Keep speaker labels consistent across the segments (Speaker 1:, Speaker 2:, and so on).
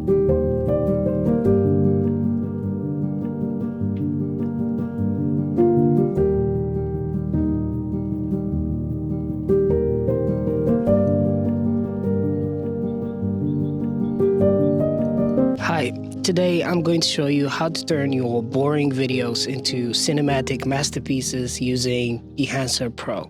Speaker 1: Hi, today I'm going to show you how to turn your boring videos into cinematic masterpieces using Dehancer Pro.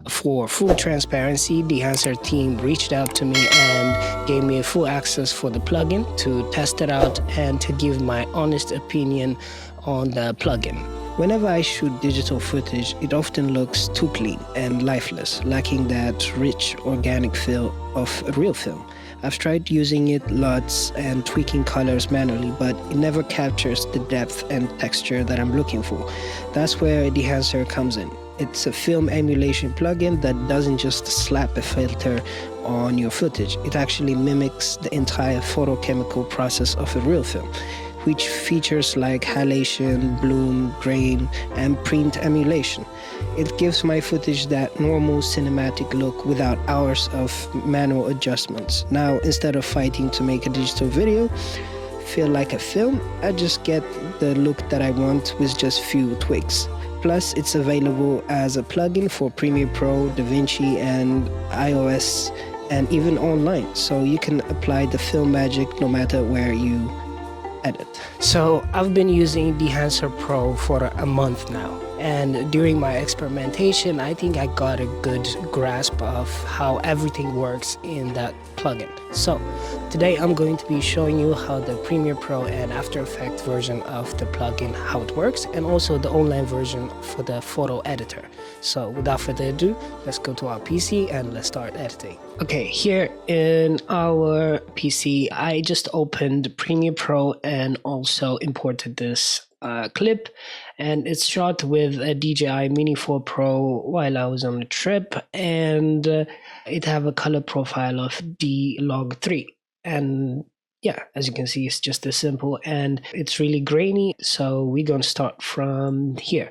Speaker 1: For full transparency, Dehancer team reached out to me and gave me full access for the plugin to test it out and to give my honest opinion on the plugin. Whenever I shoot digital footage, it often looks too clean and lifeless, lacking that rich, organic feel of a real film. I've tried using it LUTs and tweaking colors manually, but it never captures the depth and texture that I'm looking for. That's where Dehancer comes in. It's a film emulation plugin that doesn't just slap a filter on your footage. It actually mimics the entire photochemical process of a real film, which features like halation, bloom, grain, and print emulation. It gives my footage that normal cinematic look without hours of manual adjustments. Now, instead of fighting to make a digital video feel like a film, I just get the look that I want with just few tweaks. Plus, it's available as a plugin for Premiere Pro, DaVinci, and iOS, and even online, so you can apply the film magic no matter where you edit. So I've been using Dehancer Pro for a month now, and during my experimentation I think I got a good grasp of how everything works in that plugin. So today I'm going to be showing you how the Premiere Pro and After Effects version of the plugin, how it works, and also the online version for the photo editor. So without further ado, let's go to our PC and let's start editing. Okay, here in our PC, I just opened Premiere Pro and also imported this clip, and it's shot with a DJI Mini 4 Pro while I was on a trip, and it have a color profile of D-Log3, and yeah, as you can see, it's just as simple and it's really grainy. So we're going to start from here.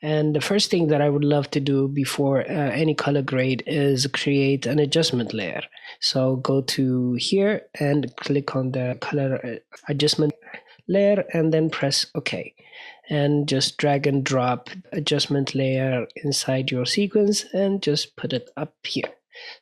Speaker 1: And the first thing that I would love to do before any color grade is create an adjustment layer. So go to here and click on the color adjustment layer and then press OK. And just drag and drop adjustment layer inside your sequence and just put it up here.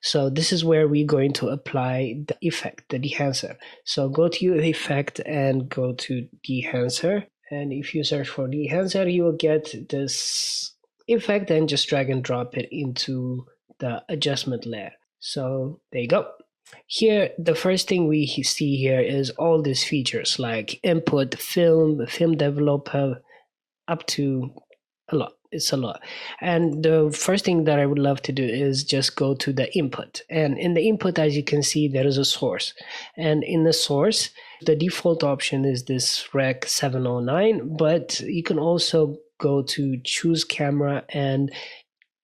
Speaker 1: So this is where we're going to apply the effect, the Dehancer. So go to your effect and go to Dehancer. And if you search for Dehancer, you will get this effect and just drag and drop it into the adjustment layer. So there you go. Here, the first thing we see here is all these features like input, film developer, up to a lot. It's a lot. And the first thing that I would love to do is just go to the input. And in the input, as you can see, there is a source. And in the source, the default option is this Rec 709, but you can also go to choose camera and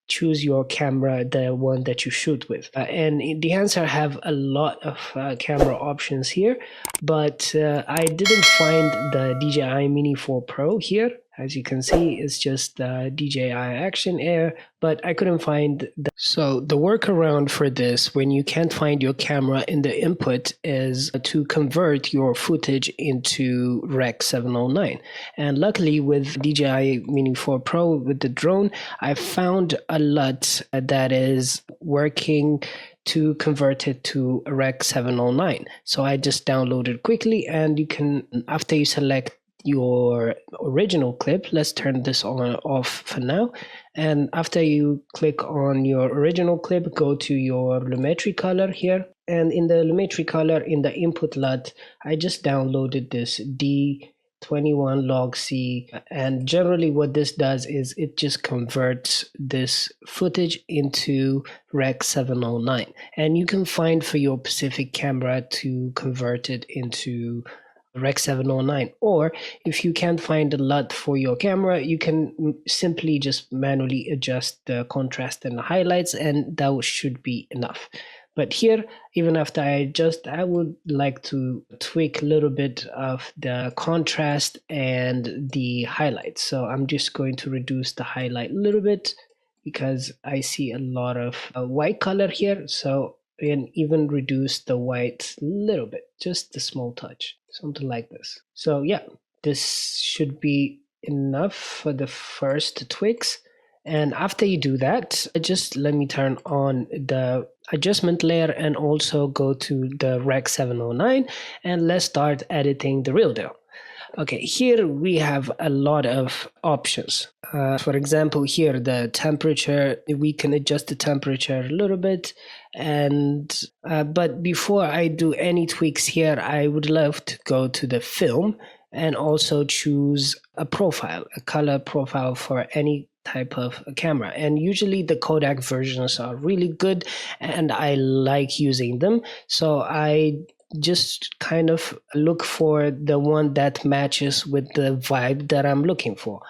Speaker 1: choose your camera, the one that you shoot with. And Dehancer have a lot of camera options here, but I didn't find the DJI Mini 4 Pro here. As you can see, it's just DJI Action Air, but I couldn't find So the workaround for this, when you can't find your camera in the input, is to convert your footage into Rec 709. And luckily with DJI Mini 4 Pro with the drone, I found a LUT that is working to convert it to a Rec 709. So I just downloaded quickly, and you can, after you select your original clip, let's turn this on off for now, and after you click on your original clip, go to your lumetri color here, and in the lumetri color in the input LUT, I just downloaded this D21 log C, and generally what this does is it just converts this footage into Rec 709, and you can find for your specific camera to convert it into Rec 709, or if you can't find a LUT for your camera, you can simply just manually adjust the contrast and the highlights, and that should be enough. But here, even after I adjust, I would like to tweak a little bit of the contrast and the highlights. So I'm just going to reduce the highlight a little bit because I see a lot of white color here. So and even reduce the white a little bit, just a small touch, something like this. So yeah, this should be enough for the first tweaks. And after you do that, just let me turn on the adjustment layer and also go to the Rec 709, and let's start editing the real deal. Okay, here we have a lot of options. For example, here the temperature, we can adjust the temperature a little bit. And but before I do any tweaks here, I would love to go to the film and also choose a profile, a color profile for any type of camera. And usually the Kodak versions are really good and I like using them. So I just kind of look for the one that matches with the vibe that I'm looking for.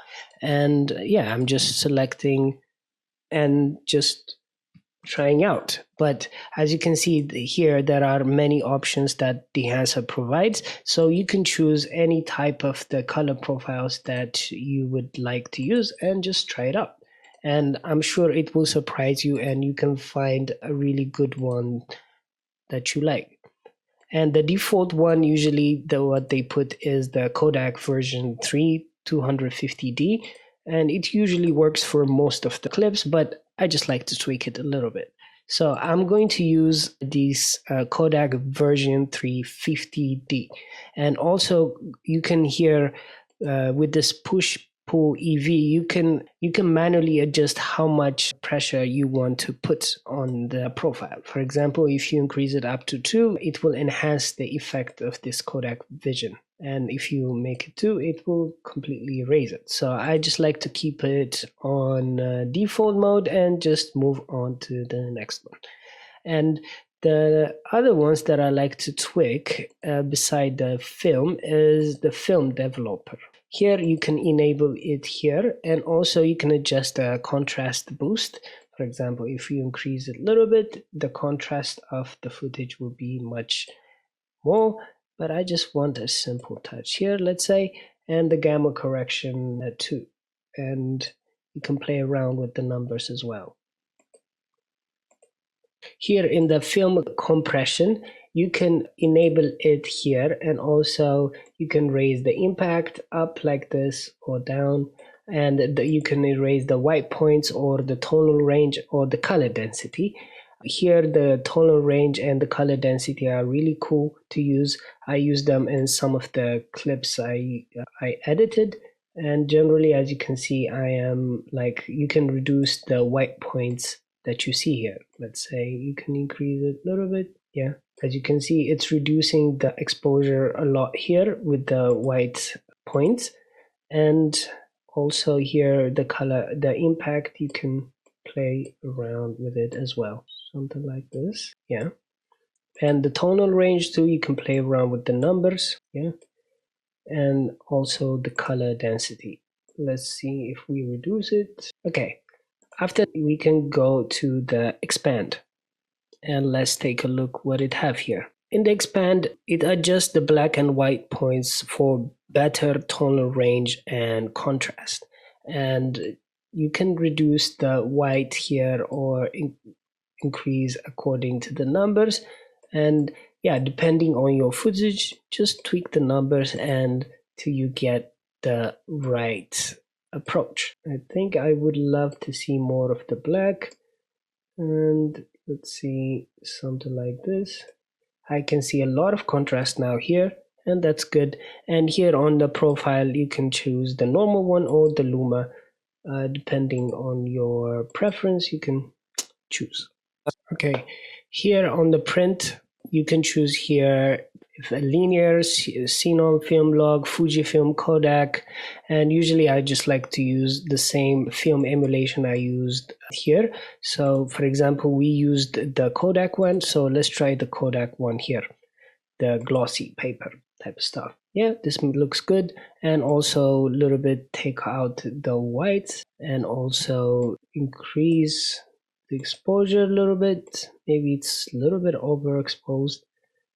Speaker 1: And yeah, I'm just selecting and just trying out. But as you can see here, there are many options that Dehancer provides. So you can choose any type of the color profiles that you would like to use and just try it out. And I'm sure it will surprise you and you can find a really good one that you like. And the default one, usually what they put is the Kodak version 3 250D, and it usually works for most of the clips, but I just like to tweak it a little bit. So I'm going to use this Kodak version 350D. And also you can hear with this push pull EV, you can manually adjust how much pressure you want to put on the profile. For example, if you increase it up to 2, it will enhance the effect of this Kodak vision. And if you make it 2, it will completely erase it. So I just like to keep it on default mode and just move on to the next one. And the other ones that I like to tweak beside the film is the film developer. Here you can enable it here, and also you can adjust the contrast boost. For example, if you increase it a little bit, the contrast of the footage will be much more, but I just want a simple touch here, let's say, and the gamma correction too. And you can play around with the numbers as well. Here in the film compression, you can enable it here, and also you can raise the impact up like this or down, and you can raise the white points or the tonal range or the color density. Here the tonal range and the color density are really cool to use. I use them in some of the clips I edited, and generally, as you can see, I am like, you can reduce the white points that you see here. Let's say you can increase it a little bit. Yeah, as you can see, it's reducing the exposure a lot here with the white points. And also here the color, the impact, you can play around with it as well, something like this. Yeah, and the tonal range too, you can play around with the numbers. Yeah, and also the color density. Let's see if we reduce it. Okay, after we can go to the expand, and let's take a look what it have here. In the expand, it adjusts the black and white points for better tonal range and contrast. And you can reduce the white here or increase according to the numbers. And yeah, depending on your footage, just tweak the numbers and till you get the right approach. I think I would love to see more of the black, and let's see, something like this. I can see a lot of contrast now here, and that's good. And here on the profile, you can choose the normal one or the Luma, depending on your preference, you can choose. Okay, here on the print, you can choose here if a linear, Xenon film log, Fujifilm, Kodak, and usually I just like to use the same film emulation I used here. So for example, we used the Kodak one, so let's try the Kodak one here, the glossy paper type of stuff. Yeah, this looks good. And also a little bit take out the whites and also increase the exposure a little bit. Maybe it's a little bit overexposed.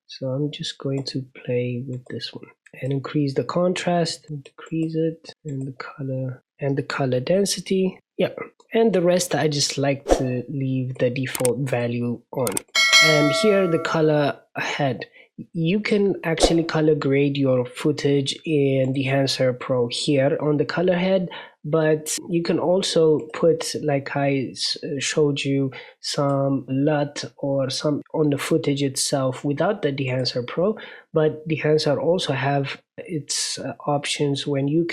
Speaker 1: So I'm just going to play with this one and increase the contrast, and decrease it, and the color density. Yeah, and the rest I just like to leave the default value on. And here the color head. You can actually color grade your footage in Dehancer Pro here on the color head, but you can also put, like I showed you, some LUT or some on the footage itself without the Dehancer Pro. But Dehancer also have its options when you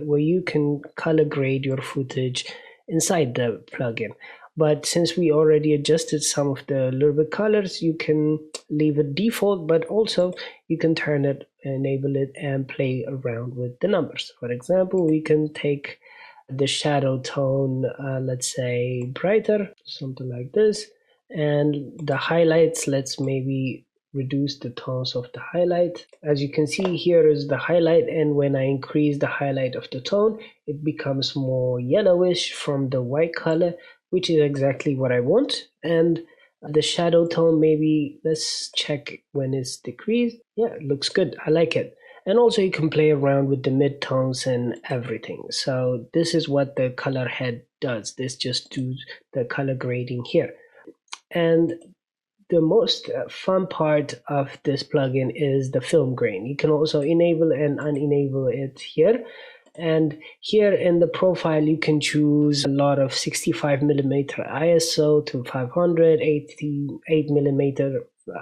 Speaker 1: where you can color grade your footage inside the plugin. But since we already adjusted some of the little bit colors, you can leave it default, but also you can turn it, enable it, and play around with the numbers. For example, we can take the shadow tone, let's say brighter, something like this. And the highlights, let's maybe reduce the tones of the highlight. As you can see, here is the highlight, and when I increase the highlight of the tone, it becomes more yellowish from the white color, which is exactly what I want. And the shadow tone, maybe let's check when it's decreased. Yeah, it looks good. I like it. And also you can play around with the midtones and everything. So this is what the color head does. This just do the color grading here. And the most fun part of this plugin is the film grain. You can also enable and unenable it here. And here in the profile, you can choose a lot of 65mm ISO to 500, 88mm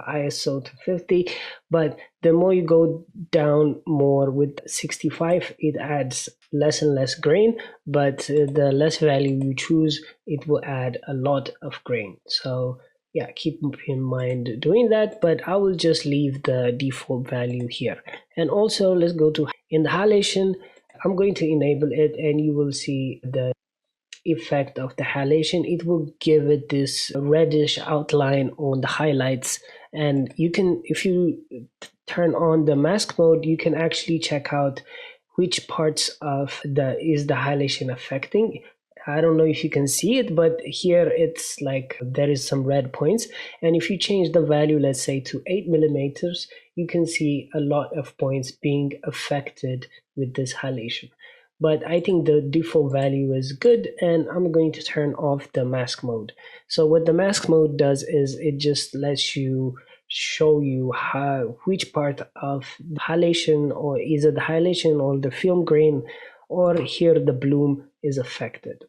Speaker 1: ISO to 50. But the more you go down more with 65, it adds less and less grain. But the less value you choose, it will add a lot of grain. So yeah, keep in mind doing that, but I will just leave the default value here. And also let's go to in the halation. I'm going to enable it, and you will see the effect of the halation. It will give it this reddish outline on the highlights. And you can, if you turn on the mask mode, you can actually check out which parts of the halation affecting. I don't know if you can see it, but here it's like there is some red points. And if you change the value, let's say to 8mm, you can see a lot of points being affected with this halation. But I think the default value is good, and I'm going to turn off the mask mode. So what the mask mode does is it just lets you show you which part of the halation, or either the halation or the film grain, or here the bloom is affected.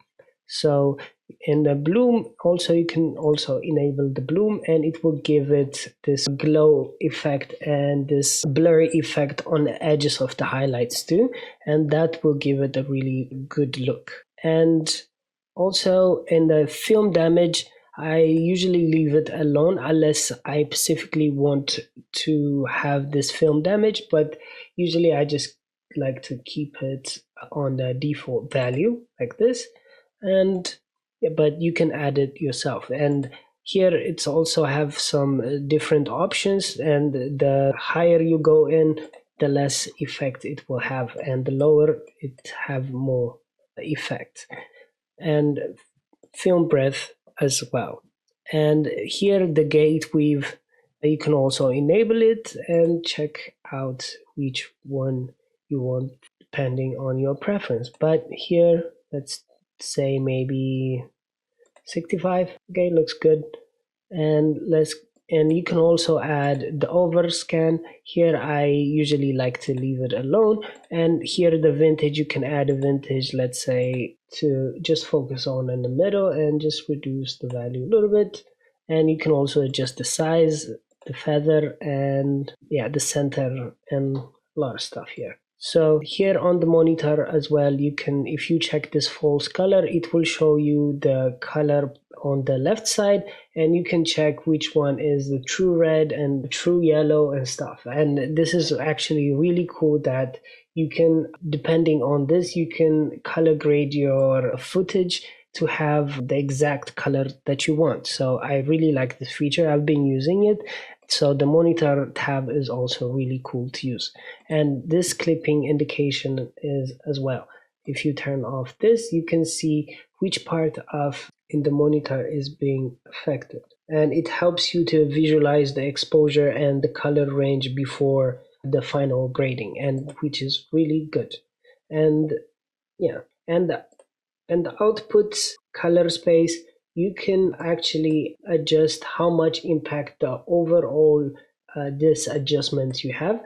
Speaker 1: So in the bloom, also you can also enable the bloom, and it will give it this glow effect and this blurry effect on the edges of the highlights too, and that will give it a really good look. And also in the film damage, I usually leave it alone unless I specifically want to have this film damage, but usually I just like to keep it on the default value like this. And but you can add it yourself. And here it's also have some different options, and the higher you go in, the less effect it will have, and the lower it have more effect. And film breadth as well. And here the gate weave, you can also enable it and check out which one you want depending on your preference. But here let's say maybe 65. Okay, looks good. And you can also add the overscan. Here I usually like to leave it alone. And here the vintage, you can add a vintage, let's say, to just focus on in the middle and just reduce the value a little bit. And you can also adjust the size, the feather, and yeah, the center, and a lot of stuff here. So here on the monitor as well, you can, if you check this false color, it will show you the color on the left side, and you can check which one is the true red and the true yellow and stuff. And this is actually really cool that you can, depending on this, you can color grade your footage to have the exact color that you want. So I really like this feature. I've been using it. So the monitor tab is also really cool to use. And this clipping indication is as well. If you turn off this, you can see which part of in the monitor is being affected. And it helps you to visualize the exposure and the color range before the final grading, and which is really good. And yeah, and the output color space, you can actually adjust how much impact the overall this adjustments you have.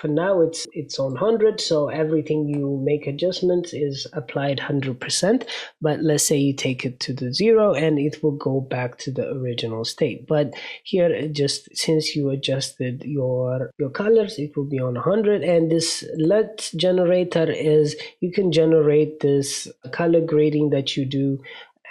Speaker 1: For now it's on 100, so everything you make adjustments is applied 100%. But let's say you take it to the 0 and it will go back to the original state. But here, just since you adjusted your colors, it will be on 100. And this LUT generator is, you can generate this color grading that you do,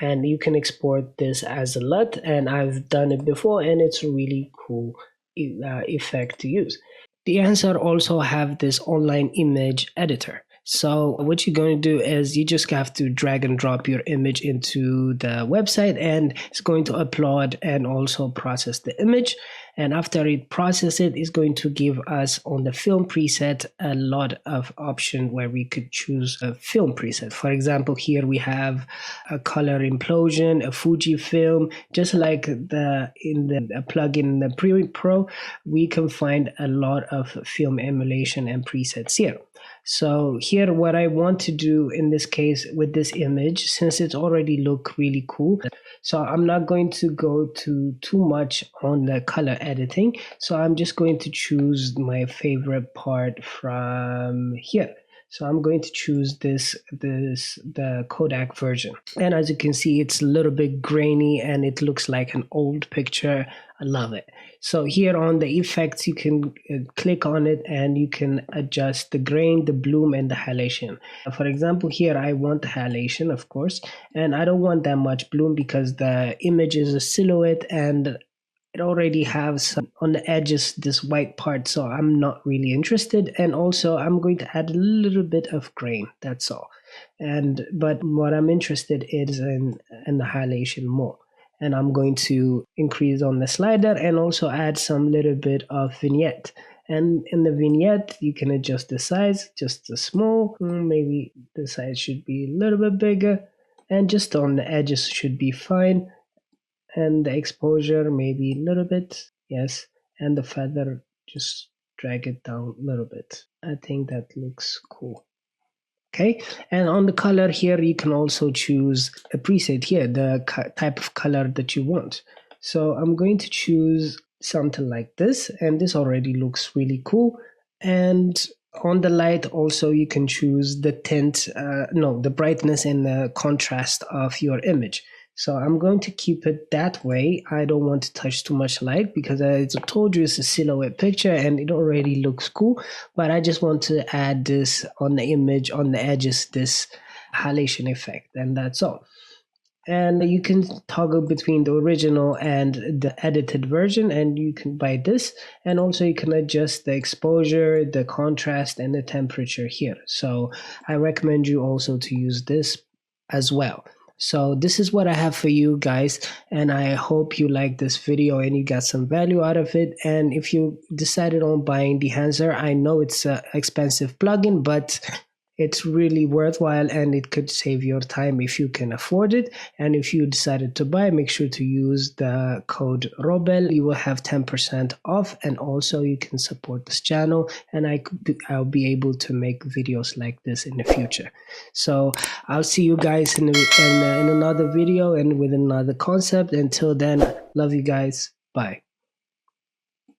Speaker 1: and you can export this as a LUT, and I've done it before, and it's a really cool effect to use. Dehancer also have this online image editor. So what you're going to do is you just have to drag and drop your image into the website, and it's going to upload and also process the image. And after it processes it, it's going to give us on the film preset a lot of options where we could choose a film preset. For example, here we have a color implosion, a Fuji film, just like in the plugin, the Pro, we can find a lot of film emulation and presets here. So here, what I want to do in this case with this image, since it's already look really cool, so I'm not going to go too much on the color editing. So I'm just going to choose my favorite part from here. So I'm going to choose the Kodak version. And as you can see, it's a little bit grainy and it looks like an old picture. I love it. So here on the effects, you can click on it and you can adjust the grain, the bloom, and the halation. For example, here I want the halation, of course, and I don't want that much bloom because the image is a silhouette and it already has on the edges this white part, so I'm not really interested. And also I'm going to add a little bit of grain, that's all. But what I'm interested is in the halation more. And I'm going to increase on the slider and also add some little bit of vignette. And in the vignette, you can adjust the size, just a small, maybe the size should be a little bit bigger, and just on the edges should be fine. And the exposure maybe a little bit, yes, and the feather, just drag it down a little bit. I think that looks cool. Okay, and on the color here, you can also choose a preset here, the type of color that you want. So I'm going to choose something like this, and this already looks really cool. And on the light also, you can choose the tint, the brightness and the contrast of your image. So I'm going to keep it that way. I don't want to touch too much light because I told you it's a silhouette picture and it already looks cool, but I just want to add this on the image, on the edges, this halation effect, and that's all. And you can toggle between the original and the edited version, and you can buy this, and also you can adjust the exposure, the contrast, and the temperature here. So I recommend you also to use this as well. So this is what I have for you guys, and I hope you like this video and you got some value out of it. And if you decided on buying Dehancer, I know it's an expensive plugin, but it's really worthwhile and it could save your time if you can afford it. And if you decided to buy, make sure to use the code Robel. You will have 10% off, and also you can support this channel, and I'll be able to make videos like this in the future. So I'll see you guys in another video and with another concept. Until then, love you guys. Bye.